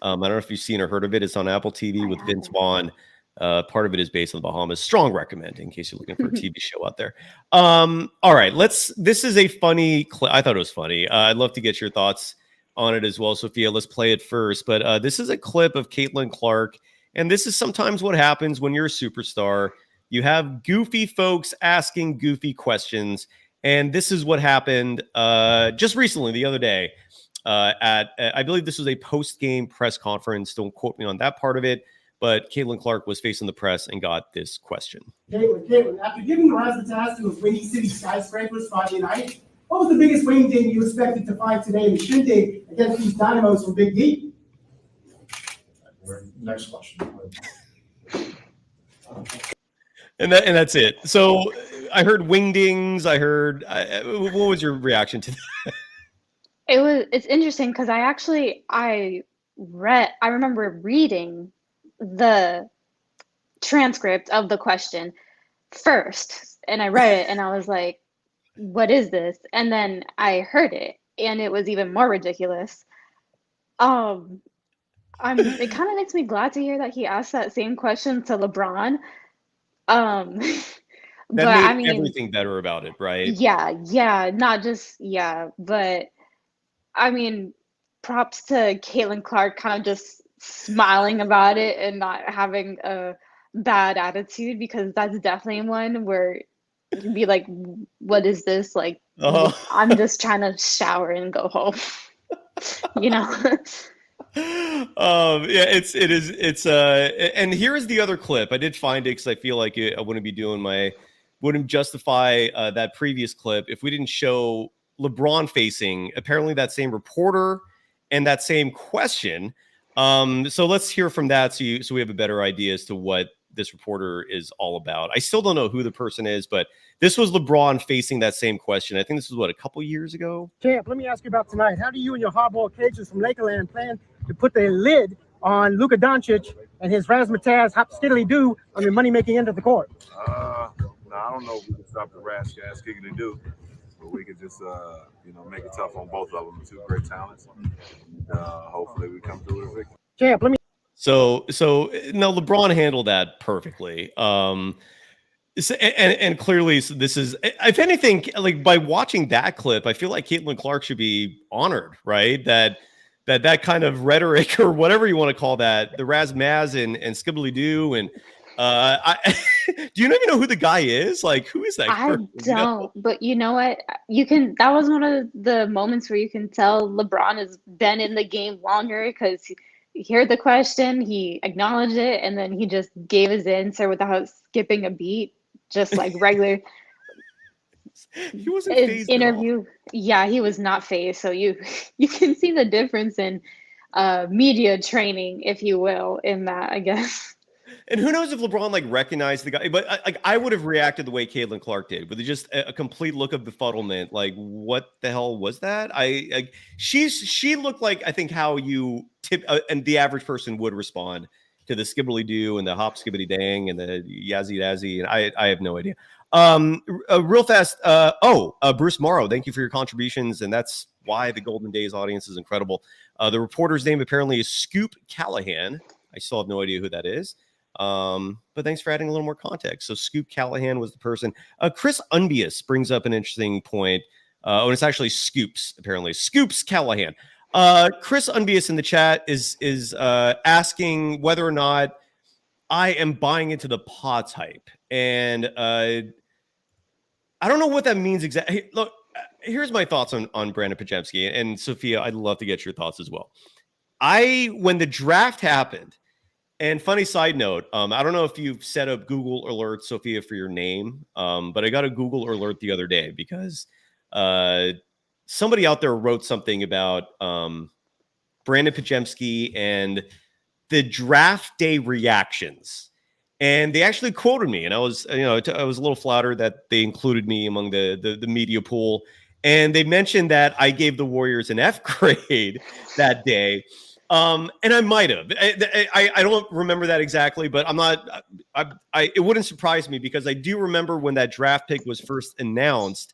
I don't know if you've seen or heard of it. It's on Apple TV with Vince Vaughn. Part of it is based on the Bahamas. Strong recommend in case you're looking for a TV show out there. All right, this is a funny clip. I thought it was funny. I'd love to get your thoughts on it as well, Sophia. Let's play it first. But this is a clip of Caitlin Clark. And this is sometimes what happens when you're a superstar. You have goofy folks asking goofy questions. And this is what happened just recently, the other day, at I believe this was a post-game press conference. Don't quote me on that part of it. But Caitlin Clark was facing the press and got this question. Caitlin, after giving rise to task of Windy City Skyscrapers Friday night, what was the biggest wing game you expected to find today in the shindig against these Dynamos from Big D? Next question. And that's it. So I heard wingdings. I heard. What was your reaction to that? It's interesting because I remember reading the transcript of the question first, and I read it and I was like, what is this? And then I heard it and it was even more ridiculous. It kind of makes me glad to hear that he asked that same question to LeBron. That But made I mean, everything better about it, right? yeah, not just, yeah, but I mean, props to Caitlin Clark kind of just smiling about it and not having a bad attitude, because that's definitely one where you'd be like, what is this? Like, I'm just trying to shower and go home, you know? Yeah, it's and here is the other clip. I did find it because I feel like I wouldn't justify that previous clip if we didn't show LeBron facing apparently that same reporter and that same question. So let's hear from that so we have a better idea as to what this reporter is all about. I still don't know who the person is, but this was LeBron facing that same question. I think this was a couple years ago. Champ, let me ask you about tonight. How do you and your hardball cages from Lakerland plan to put the lid on Luka Doncic and his razzmatazz hop skiddly do on the money-making end of the court? I don't know if we can stop the gas skiddly do, but we can just make it tough on both of them. Two great talents. Hopefully we come through with a victory. Champ, let me. So no, LeBron handled that perfectly. And clearly this is, if anything, like by watching that clip, I feel like Caitlin Clark should be honored, right? That kind of rhetoric or whatever you want to call that, the razzmatazz and skibbly-doo and do you even know who the guy is? Like, who is that? I don't, but you know what? That was one of the moments where you can tell LeBron has been in the game longer, because he heard the question, he acknowledged it, and then he just gave his answer without skipping a beat, just like regular. He wasn't phased interview. Yeah, he was not phased. So you can see the difference in media training, if you will, in that, I guess. And who knows if LeBron recognized the guy, but I would have reacted the way Caitlin Clark did, with just a complete look of befuddlement. Like, what the hell was that? She looked like, I think, how you tip and the average person would respond to the skibbly doo and the hop skibbity dang and the yazzy dazzy. And I have no idea. Real fast. Bruce Morrow, thank you for your contributions. And that's why the Golden Days audience is incredible. The reporter's name apparently is Scoop Callahan. I still have no idea who that is. But thanks for adding a little more context. So Scoop Callahan was the person. Chris Unbius brings up an interesting point. And it's actually Scoops, apparently. Scoops Callahan. Chris Unbius in the chat is asking whether or not I am buying into the Pods hype. And I don't know what that means exactly. Look, here's my thoughts on Brandin Podziemski. And Sophia, I'd love to get your thoughts as well. When the draft happened, and funny side note, I don't know if you've set up Google Alerts, Sophia, for your name, but I got a Google Alert the other day because somebody out there wrote something about Brandin Podziemski and the draft day reactions. And they actually quoted me, and I was a little flattered that they included me among the media pool. And they mentioned that I gave the Warriors an F grade that day. And I might have. I don't remember that exactly, but I'm not. It wouldn't surprise me because I do remember when that draft pick was first announced.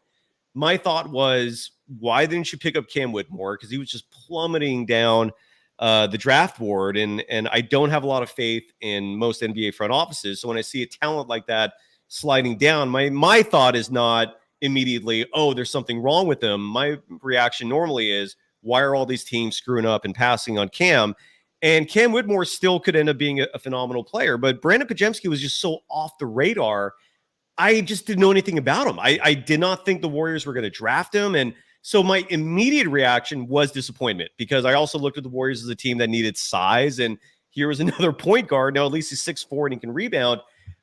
my thought was, why didn't you pick up Cam Whitmore? Because he was just plummeting down the draft board, and I don't have a lot of faith in most NBA front offices. So when I see a talent like that sliding down, my thought is not immediately, oh, there's something wrong with them. My reaction normally is, why are all these teams screwing up and passing on Cam? And Cam Whitmore still could end up being a phenomenal player, but Brandin Podziemski was just so off the radar. I just didn't know anything about him. I did not think the Warriors were going to draft him. And so my immediate reaction was disappointment, because I also looked at the Warriors as a team that needed size. And here was another point guard. Now, at least he's 6'4" and he can rebound.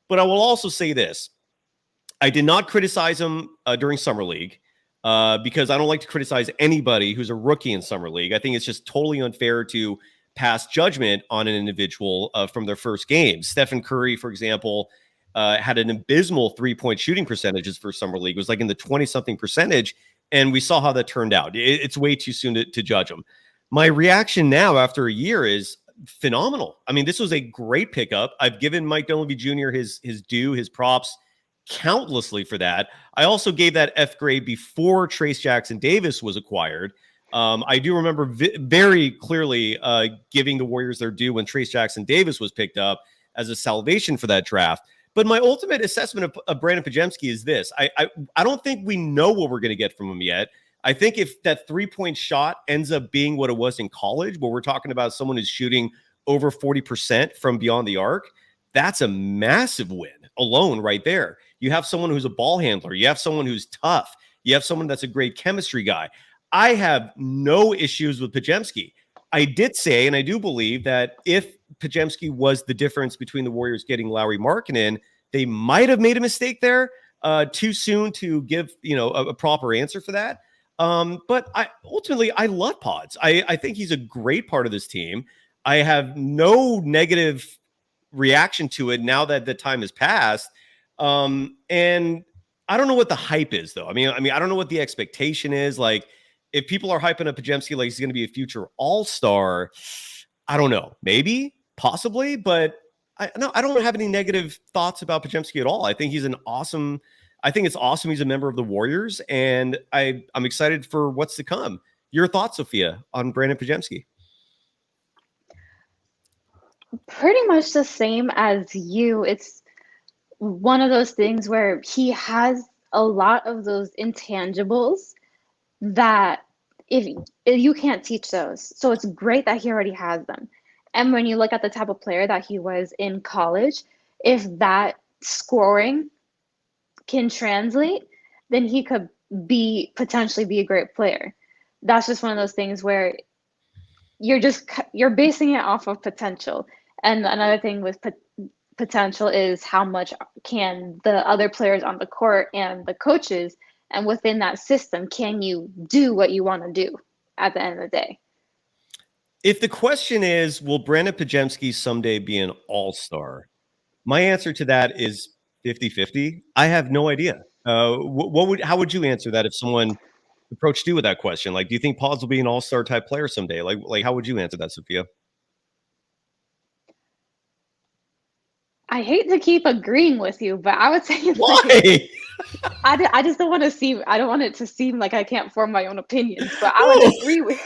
But I will also say this. I did not criticize him during Summer League because I don't like to criticize anybody who's a rookie in Summer League. I think it's just totally unfair to pass judgment on an individual from their first game. Stephen Curry, for example, had an abysmal three-point shooting percentages for Summer League. It was like in the 20-something percentage, and we saw how that turned out. It's way too soon to judge him. My reaction now after a year is phenomenal. I mean, this was a great pickup. I've given Mike Dunleavy Jr. his due, his props countlessly for that. I also gave that F grade before Trace Jackson Davis was acquired. I do remember very clearly giving the Warriors their due when Trace Jackson Davis was picked up as a salvation for that draft. But my ultimate assessment of Brandin Podziemski is this. I don't think we know what we're going to get from him yet. I think if that three-point shot ends up being what it was in college, where we're talking about someone who's shooting over 40% from beyond the arc, that's a massive win alone right there. You have someone who's a ball handler. You have someone who's tough. You have someone that's a great chemistry guy. I have no issues with Podziemski. I did say, and I do believe, that if Podziemski was the difference between the Warriors getting Lauri Markkanen, they might have made a mistake there too soon to give a proper answer for that. But ultimately, I love Pods. I think he's a great part of this team. I have no negative reaction to it now that the time has passed. And I don't know what the hype is, though. I mean, I don't know what the expectation is. Like, if people are hyping up Podziemski like he's going to be a future all-star, I don't know. Maybe, possibly, but I don't have any negative thoughts about Podziemski at all. I think it's awesome he's a member of the Warriors, and I'm excited for what's to come. Your thoughts, Sophia, on Brandin Podziemski? Pretty much the same as you. It's one of those things where he has a lot of those intangibles that if you can't teach those. So it's great that he already has them. And when you look at the type of player that he was in college, if that scoring can translate, then he could potentially be a great player. That's just one of those things where you're basing it off of potential. And another thing with potential is how much can the other players on the court and the coaches and within that system, can you do what you want to do at the end of the day? If the question is, will Brandin Podziemski someday be an all-star? My answer to that is 50-50. I have no idea. How would you answer that if someone approached you with that question? Like, do you think Pods will be an all-star type player someday? Like, how would you answer that, Sophia? I hate to keep agreeing with you, but I would say why? I just don't want to seem. I don't want it to seem like I can't form my own opinions. But I would agree with.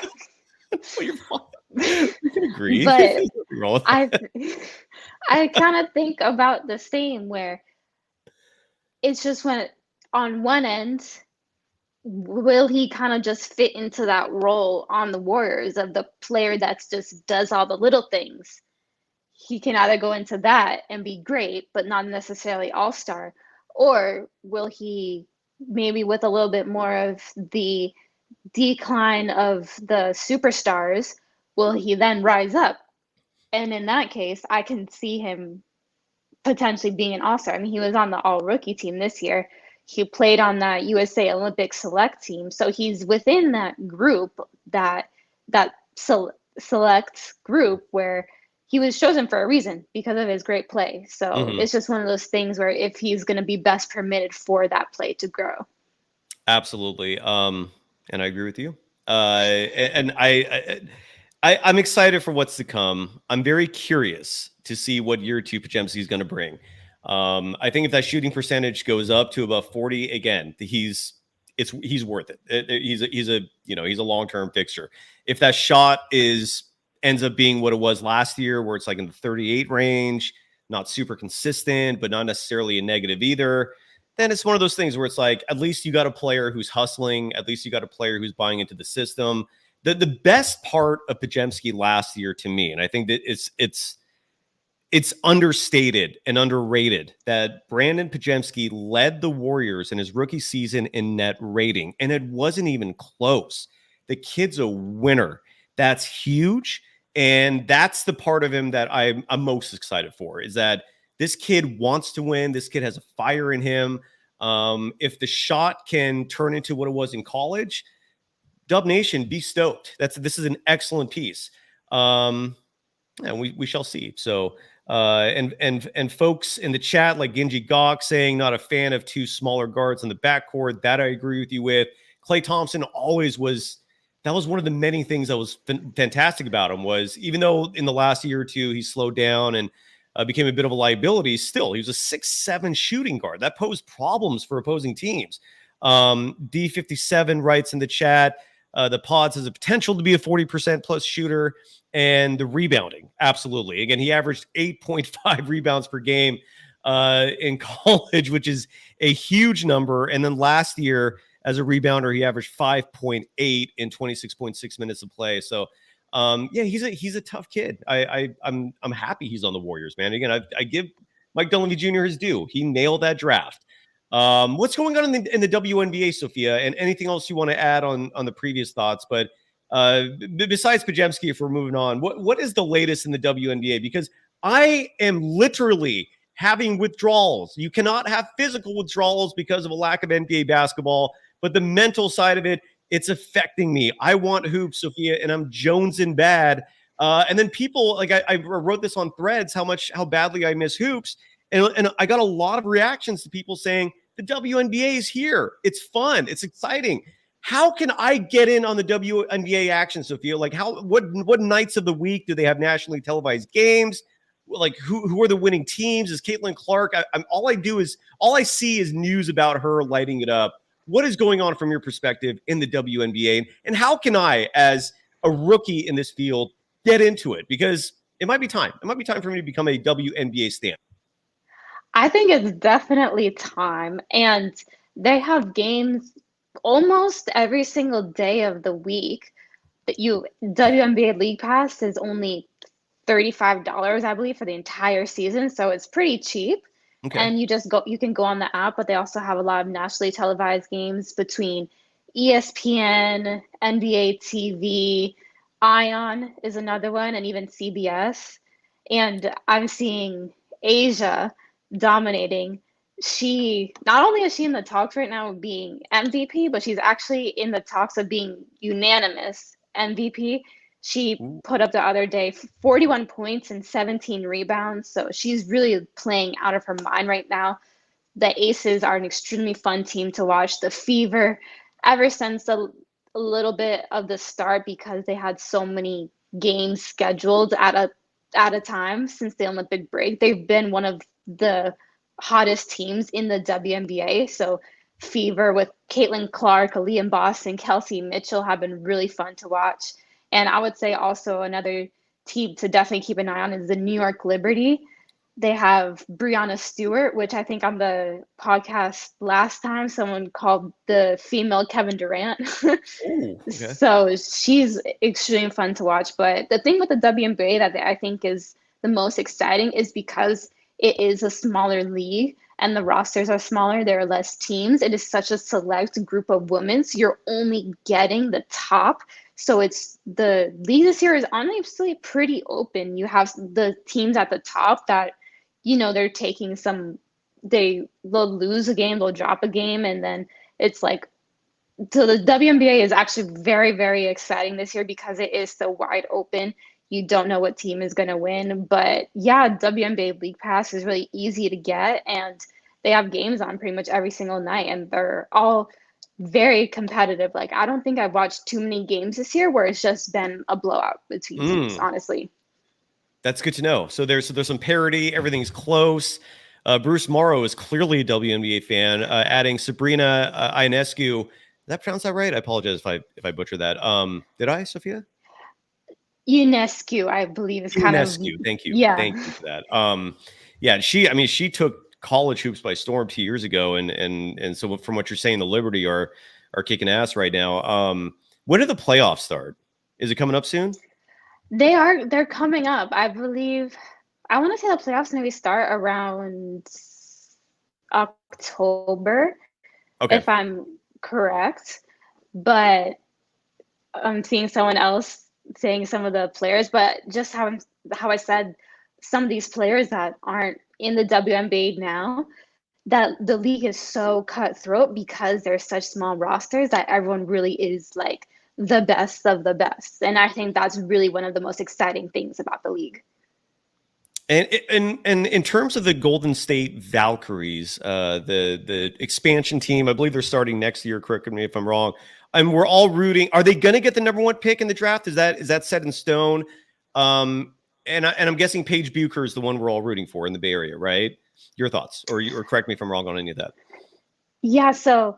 Well, you're fine. You can agree. But I kind of think about the same, where it's just when on one end, will he kind of just fit into that role on the Warriors of the player that's just does all the little things? He can either go into that and be great, but not necessarily all-star, or will he maybe with a little bit more of the decline of the superstars, will he then rise up? And in that case, I can see him potentially being an all-star. I mean, he was on the all-rookie team this year. He played on that USA Olympic select team. So he's within that group, that select group where he was chosen for a reason because of his great play. So It's just one of those things where if he's going to be best permitted for that play to grow. Absolutely. And I agree with you. And I'm excited for what's to come. I'm very curious to see what year two Podziemski is going to bring. I think if that shooting percentage goes up to about 40, again, he's he's worth it. He's a long-term fixture. If that shot ends up being what it was last year, where it's like in the 38 range, not super consistent, but not necessarily a negative either, then it's one of those things where it's like, at least you got a player who's hustling. At least you got a player who's buying into the system. The best part of Podziemski last year to me, and I think that it's understated and underrated, that Brandin Podziemski led the Warriors in his rookie season in net rating, and it wasn't even close. The kid's a winner. That's huge, and that's the part of him that I'm most excited for, is that this kid wants to win. This kid has a fire in him. If the shot can turn into what it was in college, Dub Nation, be stoked. This is an excellent piece. And we shall see. So, and folks in the chat, like Genji Gok saying, not a fan of two smaller guards in the backcourt. That I agree with you with. Klay Thompson always was. That was one of the many things that was fantastic about him, was even though in the last year or two he slowed down and became a bit of a liability, still he was a 6'7" shooting guard. That posed problems for opposing teams. D57 writes in the chat, the Pods has a potential to be a 40% plus shooter, and the rebounding. Absolutely. Again, he averaged 8.5 rebounds per game in college, which is a huge number. And then last year as a rebounder, he averaged 5.8 in 26.6 minutes of play. So he's a tough kid. I'm happy he's on the Warriors, man. Again, I give Mike Dunleavy Jr. his due. He nailed that draft. What's going on in the WNBA, Sophia, and anything else you want to add on the previous thoughts? But besides Podziemski, if we're moving on, what is the latest in the WNBA? Because I am literally having withdrawals. You cannot have physical withdrawals because of a lack of NBA basketball, but the mental side of it, it's affecting me. I want hoops, Sophia, and I'm jonesing bad. And then people, like I wrote this on Threads, how badly I miss hoops. And I got a lot of reactions to people saying the WNBA is here. It's fun. It's exciting. How can I get in on the WNBA action, Sophia? Like what nights of the week do they have nationally televised games? Like who are the winning teams? Is Caitlin Clark? All I see is news about her lighting it up. What is going on from your perspective in the WNBA? And how can I, as a rookie in this field, get into it? Because it might be time. It might be time for me to become a WNBA stan. I think it's definitely time. And they have games almost every single day of the week. WNBA League Pass is only $35, I believe, for the entire season. So it's pretty cheap. Okay. And you can go on the app, but they also have a lot of nationally televised games between ESPN, NBA TV, Ion is another one, and even CBS. And I'm seeing Asia dominating. Not only is she in the talks right now of being MVP, but she's actually in the talks of being unanimous MVP. She put up the other day 41 points and 17 rebounds. So she's really playing out of her mind right now. The Aces are an extremely fun team to watch. The Fever, ever since a little bit of the start, because they had so many games scheduled at a time since the Olympic break, they've been one of the hottest teams in the WNBA. So Fever with Caitlin Clark, Aaliyah Boston, Kelsey Mitchell have been really fun to watch. And I would say also another team to definitely keep an eye on is the New York Liberty. They have Breanna Stewart, which I think on the podcast last time, someone called the female Kevin Durant. Ooh, okay. So she's extremely fun to watch. But the thing with the WNBA that I think is the most exciting is because it is a smaller league and the rosters are smaller. There are less teams. It is such a select group of women. So you're only getting the top. So it's the league this year is honestly pretty open. You have the teams at the top that, they're taking they'll lose a game, they'll drop a game. And then it's like, so the WNBA is actually very, very exciting this year because it is so wide open. You don't know what team is going to win. But yeah, WNBA League Pass is really easy to get. And they have games on pretty much every single night. And they're all very competitive. Like, I don't think I've watched too many games this year where it's just been a blowout between teams, honestly. That's good to know. So there's some parity. Everything's close. Bruce Morrow is clearly a WNBA fan. Adding Sabrina Ionescu that pronounce that right? I apologize if I butcher that. Did I, Sophia? UNESCO, I believe, is kind of UNESCO. Thank you. yeah. Thank you for that. Yeah, she took college hoops by storm 2 years ago, and so from what you're saying, the Liberty are kicking ass right now. When do the playoffs start? Is it coming up soon? They're coming up. I believe I want to say the playoffs maybe start around October, Okay. if I'm correct. But I'm seeing someone else saying some of the players, but just how I said, some of these players that aren't in the WNBA now, that the league is so cutthroat because there's such small rosters that everyone really is like the best of the best. And I think that's really one of the most exciting things about the league. And in terms of the Golden State Valkyries, the expansion team, I believe they're starting next year. Correct me if I'm wrong. And we're all rooting. Are they going to get the number 1 pick in the draft? Is that set in stone? And I'm guessing Paige Bucher is the one we're all rooting for in the Bay Area, right? Your thoughts, or correct me if I'm wrong on any of that. Yeah. So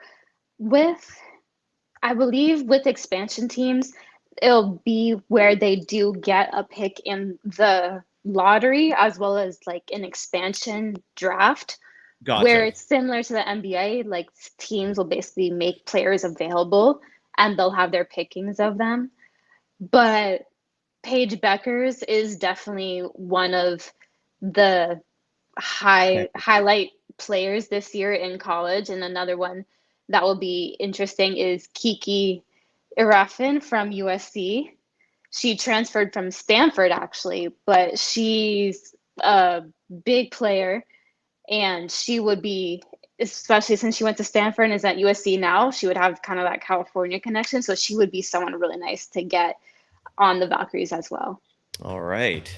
I believe with expansion teams, it'll be where they do get a pick in the lottery as well as like an expansion draft. Gotcha. Where it's similar to the NBA, like teams will basically make players available and they'll have their pickings of them. But Paige Beckers is definitely one of the highlight players this year in college. And another one that will be interesting is Kiki Irafin from USC. She transferred from Stanford, actually, but she's a big player, and she would be, especially since she went to Stanford and is at USC now, she would have kind of that California connection. So she would be someone really nice to get on the Valkyries as well. All right.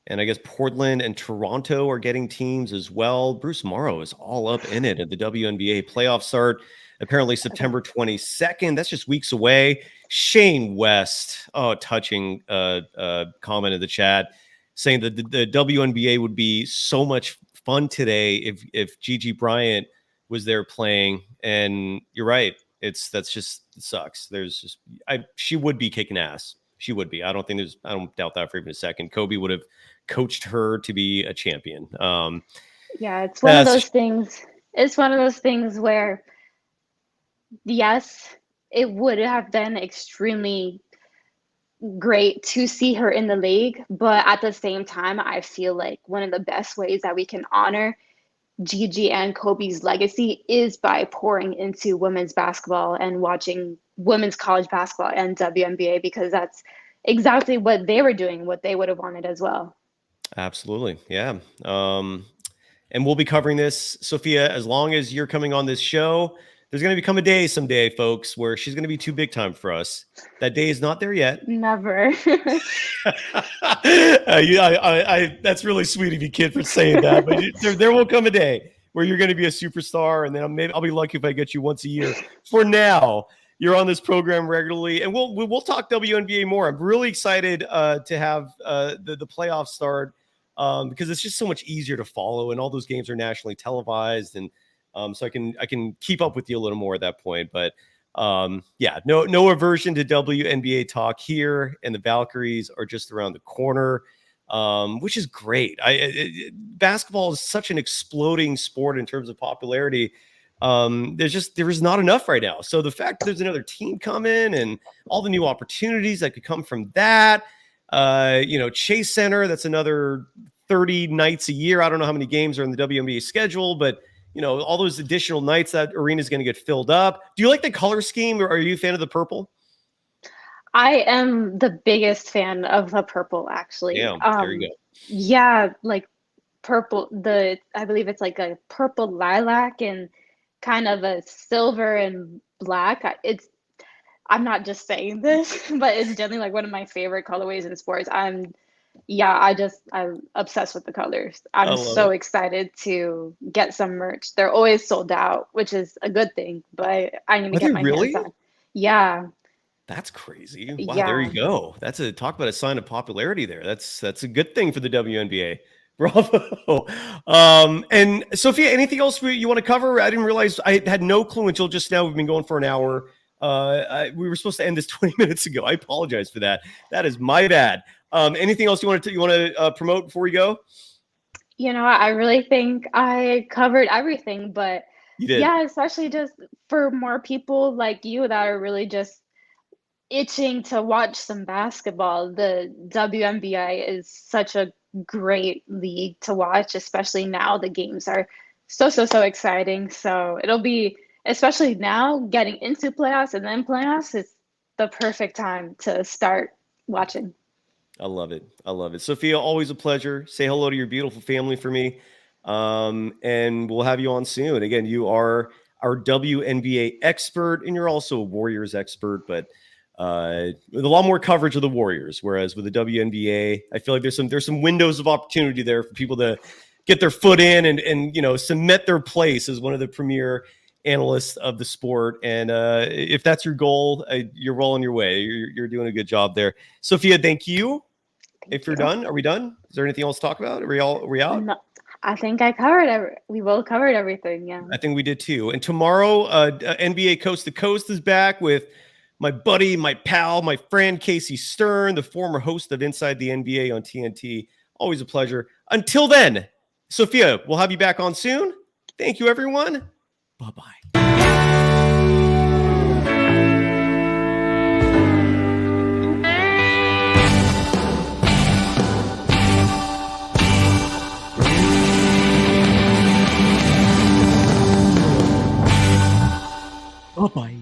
And I guess Portland and Toronto are getting teams as well. Bruce Morrow is all up in it at the WNBA. Playoffs start apparently September 22nd. That's just weeks away. Shane West, touching comment in the chat, saying that the WNBA would be so much fun today if Gigi Bryant was there playing. And you're right. It sucks. She would be kicking ass. She would be. I don't doubt that for even a second. Kobe would have coached her to be a champion. Yeah, it's one of those things. It's one of those things where, yes, it would have been extremely great to see her in the league, but at the same time, I feel like one of the best ways that we can honor Gigi and Kobe's legacy is by pouring into women's basketball and watching women's college basketball and WNBA, because that's exactly what they were doing, what they would have wanted as well. Absolutely. Yeah. And we'll be covering this, Sophia, as long as you're coming on this show. There's going to become a day someday, folks, where she's going to be too big time for us. That day is not there yet. Never. That's really sweet of you, kid, for saying that. But there will come a day where you're going to be a superstar, and then I'll be lucky if I get you once a year. For now, you're on this program regularly, and we'll talk WNBA more. I'm really excited to have the playoffs start because it's just so much easier to follow, and all those games are nationally televised, and so I can keep up with you a little more at that point. But no aversion to WNBA talk here, and the Valkyries are just around the corner, which is great. Basketball is such an exploding sport in terms of popularity. There is not enough right now. So the fact that there's another team coming and all the new opportunities that could come from that, Chase Center, that's another 30 nights a year. I don't know how many games are in the WNBA schedule, but all those additional nights that arena is going to get filled up. Do you like the color scheme, or are you a fan of the purple? I am the biggest fan of the purple, actually. Yeah, there you go. Yeah, like purple. I believe it's like a purple lilac and kind of a silver and black. I'm not just saying this, but it's generally like one of my favorite colorways in sports. I'm obsessed with the colors. I'm so excited to get some merch. They're always sold out, which is a good thing, but I need to get my hands on. Yeah. That's crazy. Wow, Yeah. There you go. Talk about a sign of popularity there. That's a good thing for the WNBA. Bravo. And Sophia, anything else you want to cover? I didn't realize, I had no clue until just now. We've been going for an hour. We were supposed to end this 20 minutes ago. I apologize for that. That is my bad. Anything else you want to promote before we go? I really think I covered everything, but You did. yeah, especially just for more people like you that are really just itching to watch some basketball. The WNBA is such a great league to watch, especially now the games are so exciting. So it'll be, especially now getting into playoffs and then playoffs, it's the perfect time to start watching. I love it. Sophia, always a pleasure. Say hello to your beautiful family for me. And we'll have you on soon. Again, you are our WNBA expert, and you're also a Warriors expert, but with a lot more coverage of the Warriors. Whereas with the WNBA, I feel like there's some windows of opportunity there for people to get their foot in and cement their place as one of the premier analysts of the sport. And if that's your goal, you're well on your way. You're doing a good job there. Sophia, thank you. If you're done, are we done? Is there anything else to talk about? Are we out? No, I think I covered we both covered everything. Yeah. I think we did too. And tomorrow, NBA Coast to Coast is back with my buddy, my pal, my friend, Casey Stern, the former host of Inside the NBA on TNT. Always a pleasure. Until then, Sophia, we'll have you back on soon. Thank you, everyone. Bye-bye. Bye-bye.